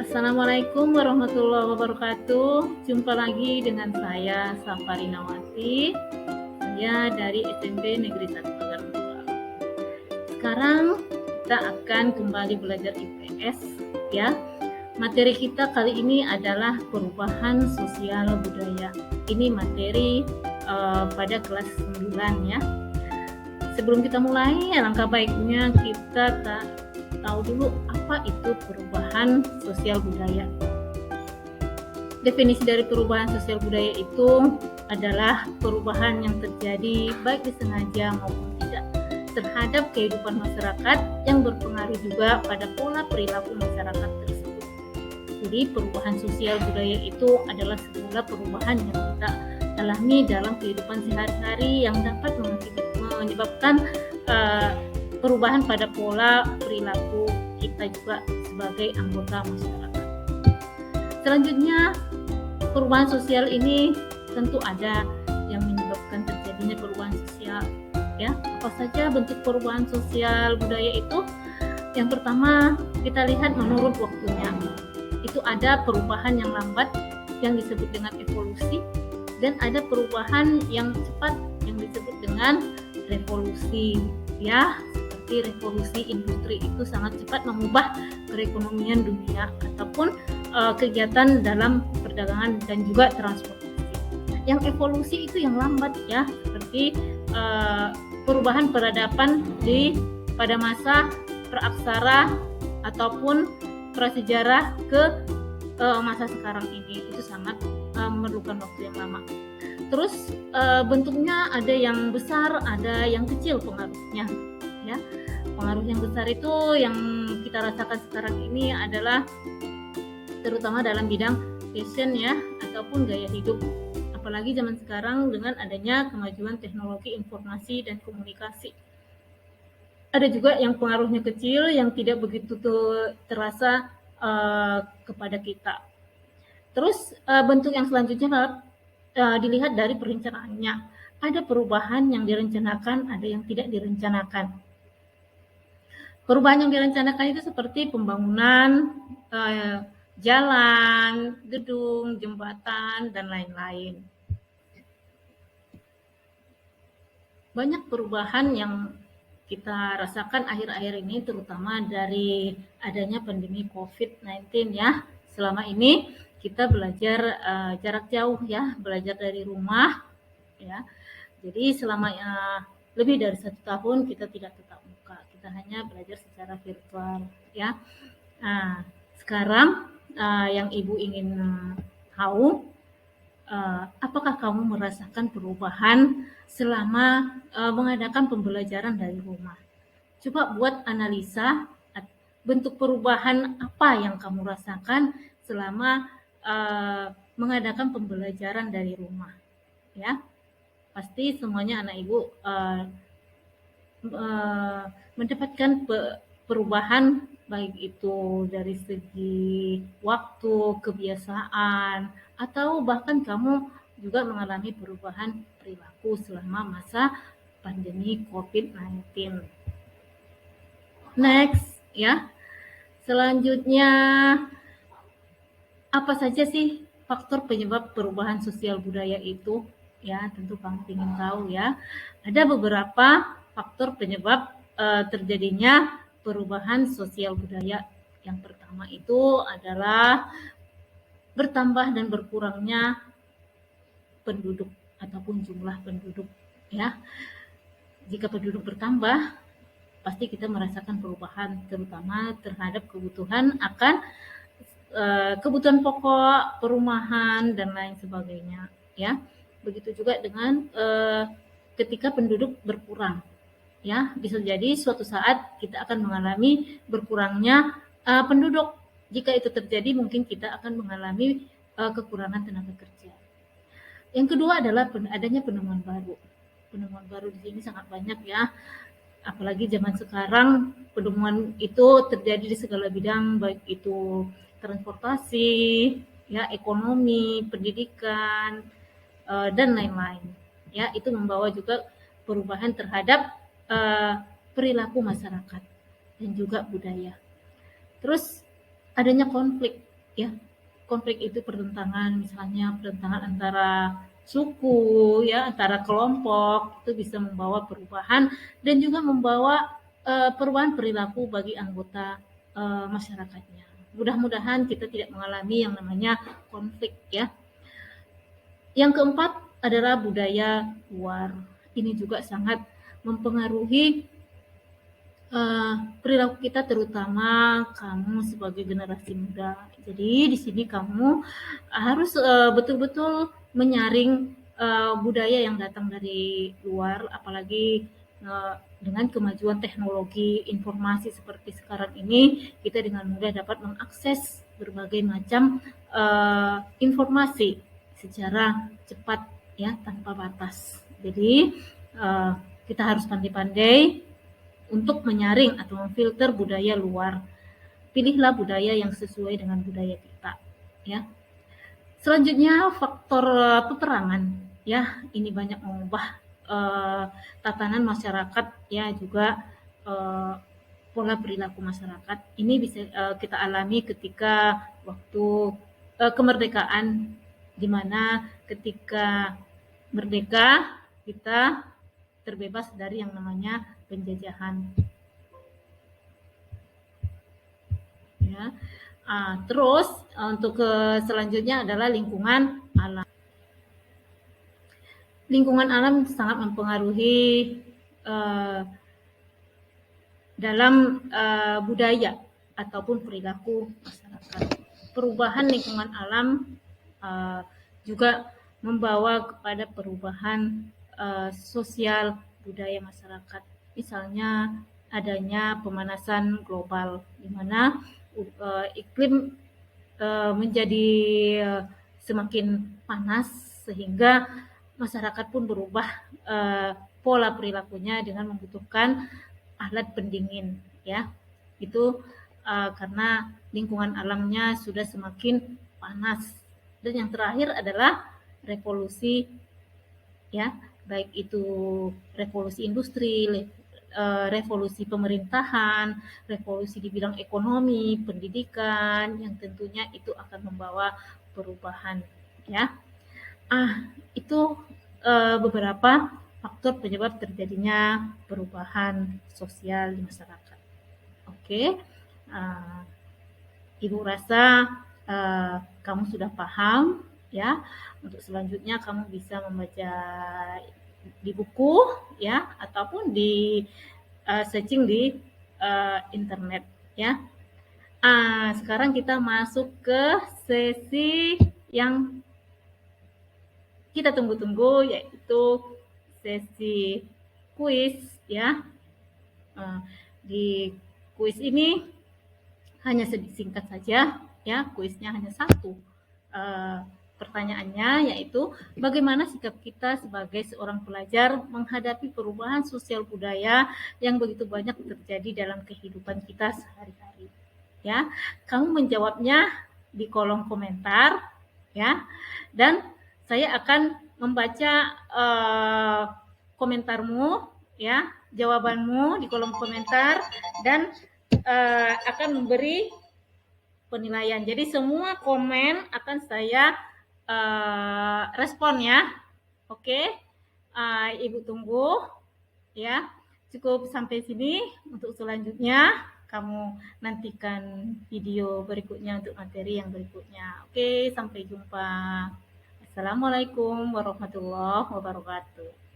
Assalamualaikum warahmatullahi wabarakatuh. Jumpa lagi dengan saya Safari Nawati. Saya dari SMP Negeri 1 Pagar Kumbang. Sekarang kita akan kembali belajar IPS ya. Materi kita kali ini adalah perubahan sosial budaya. Ini materi pada kelas 9 ya. Sebelum kita mulai, alangkah baiknya kita tahu dulu apa itu perubahan sosial budaya. Definisi dari perubahan sosial budaya itu adalah perubahan yang terjadi baik disengaja maupun tidak terhadap kehidupan masyarakat yang berpengaruh juga pada pola perilaku masyarakat tersebut. Jadi perubahan sosial budaya itu adalah sebuah perubahan yang kita alami dalam kehidupan sehari-hari yang dapat menyebabkan perubahan pada pola perilaku kita juga sebagai anggota masyarakat. Selanjutnya, perubahan sosial ini tentu ada yang menyebabkan terjadinya perubahan sosial. Ya, apa saja bentuk perubahan sosial budaya itu? Yang pertama, kita lihat menurut waktunya. Itu ada perubahan yang lambat yang disebut dengan evolusi, dan ada perubahan yang cepat yang disebut dengan revolusi. Ya, seperti revolusi industri itu sangat cepat mengubah perekonomian dunia ataupun kegiatan dalam perdagangan dan juga transportasi. Yang evolusi itu yang lambat ya, seperti perubahan peradaban pada masa praaksara ataupun prasejarah ke masa sekarang ini, itu sangat memerlukan waktu yang lama. Terus bentuknya ada yang besar, ada yang kecil pengaruhnya ya. Pengaruh yang besar itu yang kita rasakan sekarang ini adalah terutama dalam bidang fashion ya, ataupun gaya hidup. Apalagi zaman sekarang dengan adanya kemajuan teknologi informasi dan komunikasi. Ada juga yang pengaruhnya kecil, yang tidak begitu terasa kepada kita. Terus bentuk yang selanjutnya dilihat dari perencanaannya. Ada perubahan yang direncanakan, ada yang tidak direncanakan. Perubahan yang direncanakan itu seperti pembangunan jalan, gedung, jembatan, dan lain-lain. Banyak perubahan yang kita rasakan akhir-akhir ini, terutama dari adanya pandemi COVID-19 ya. Selama ini kita belajar jarak jauh ya, belajar dari rumah ya. Jadi selama lebih dari 1 tahun kita tidak tatap muka, kita hanya belajar secara virtual ya. Nah, sekarang yang Ibu ingin tahu, apakah kamu merasakan perubahan selama mengadakan pembelajaran dari rumah? Coba buat analisa bentuk perubahan apa yang kamu rasakan selama mengadakan pembelajaran dari rumah ya. Pasti semuanya anak ibu mendapatkan perubahan, baik itu dari segi waktu, kebiasaan, atau bahkan kamu juga mengalami perubahan perilaku selama masa pandemi COVID-19. Next ya. Selanjutnya, apa saja sih faktor penyebab perubahan sosial budaya itu? Ya, tentu kamu ingin tahu ya. Ada beberapa faktor penyebab terjadinya perubahan sosial budaya. Yang pertama itu adalah bertambah dan berkurangnya penduduk ataupun jumlah penduduk ya. Jika penduduk bertambah, pasti kita merasakan perubahan, terutama terhadap kebutuhan akan kebutuhan pokok, perumahan, dan lain sebagainya ya. Begitu juga dengan ketika penduduk berkurang ya, bisa jadi suatu saat kita akan mengalami berkurangnya penduduk. Jika itu terjadi, mungkin kita akan mengalami kekurangan tenaga kerja. Yang kedua adalah adanya penemuan baru. Penemuan baru di sini sangat banyak ya. Apalagi zaman sekarang penemuan itu terjadi di segala bidang, baik itu transportasi, ya, ekonomi, pendidikan, dan lain-lain. Ya, itu membawa juga perubahan terhadap perilaku masyarakat dan juga budaya. Terus adanya konflik ya. Konflik itu pertentangan, misalnya pertentangan antara suku, ya, antara kelompok, itu bisa membawa perubahan dan juga membawa perubahan perilaku bagi anggota masyarakatnya. Mudah-mudahan kita tidak mengalami yang namanya konflik, ya. Yang keempat adalah budaya luar. Ini juga sangat mempengaruhi perilaku kita, terutama kamu sebagai generasi muda. Jadi di sini kamu harus betul-betul menyaring budaya yang datang dari luar, apalagi dengan kemajuan teknologi informasi seperti sekarang ini, kita dengan mudah dapat mengakses berbagai macam informasi secara cepat, ya, tanpa batas. Jadi kita harus pandai-pandai untuk menyaring atau memfilter budaya luar. Pilihlah budaya yang sesuai dengan budaya kita, ya. Selanjutnya faktor peperangan, ya. Ini banyak mengubah tatanan masyarakat, ya, juga pola perilaku masyarakat. Ini bisa kita alami ketika waktu kemerdekaan, di mana ketika merdeka kita terbebas dari yang namanya penjajahan, ya. Terus untuk selanjutnya adalah lingkungan alam. Lingkungan alam sangat mempengaruhi dalam budaya ataupun perilaku masyarakat. Perubahan lingkungan alam juga membawa kepada perubahan sosial budaya masyarakat. Misalnya adanya pemanasan global, di mana iklim menjadi semakin panas, sehingga masyarakat pun berubah pola perilakunya dengan membutuhkan alat pendingin, ya. Itu karena lingkungan alamnya sudah semakin panas. Dan yang terakhir adalah revolusi, ya, baik itu revolusi industri, revolusi pemerintahan, revolusi di bidang ekonomi, pendidikan, yang tentunya itu akan membawa perubahan, ya. Itu beberapa faktor penyebab terjadinya perubahan sosial di masyarakat. Oke, Ibu rasa kamu sudah paham, ya. Untuk selanjutnya kamu bisa membaca di buku, ya, ataupun di searching di internet, ya. Sekarang kita masuk ke sesi yang kita tunggu-tunggu, yaitu sesi kuis, ya. Di kuis ini hanya singkat saja, ya. Kuisnya hanya satu. Pertanyaannya yaitu bagaimana sikap kita sebagai seorang pelajar menghadapi perubahan sosial budaya yang begitu banyak terjadi dalam kehidupan kita sehari-hari, ya. Kamu menjawabnya di kolom komentar, ya, dan saya akan membaca komentarmu, ya, jawabanmu di kolom komentar, dan akan memberi penilaian. Jadi semua komen akan saya respon, ya. Oke, Ibu tunggu, ya. Cukup sampai sini. Untuk selanjutnya kamu nantikan video berikutnya untuk materi yang berikutnya. Oke, sampai jumpa. Assalamualaikum warahmatullahi wabarakatuh.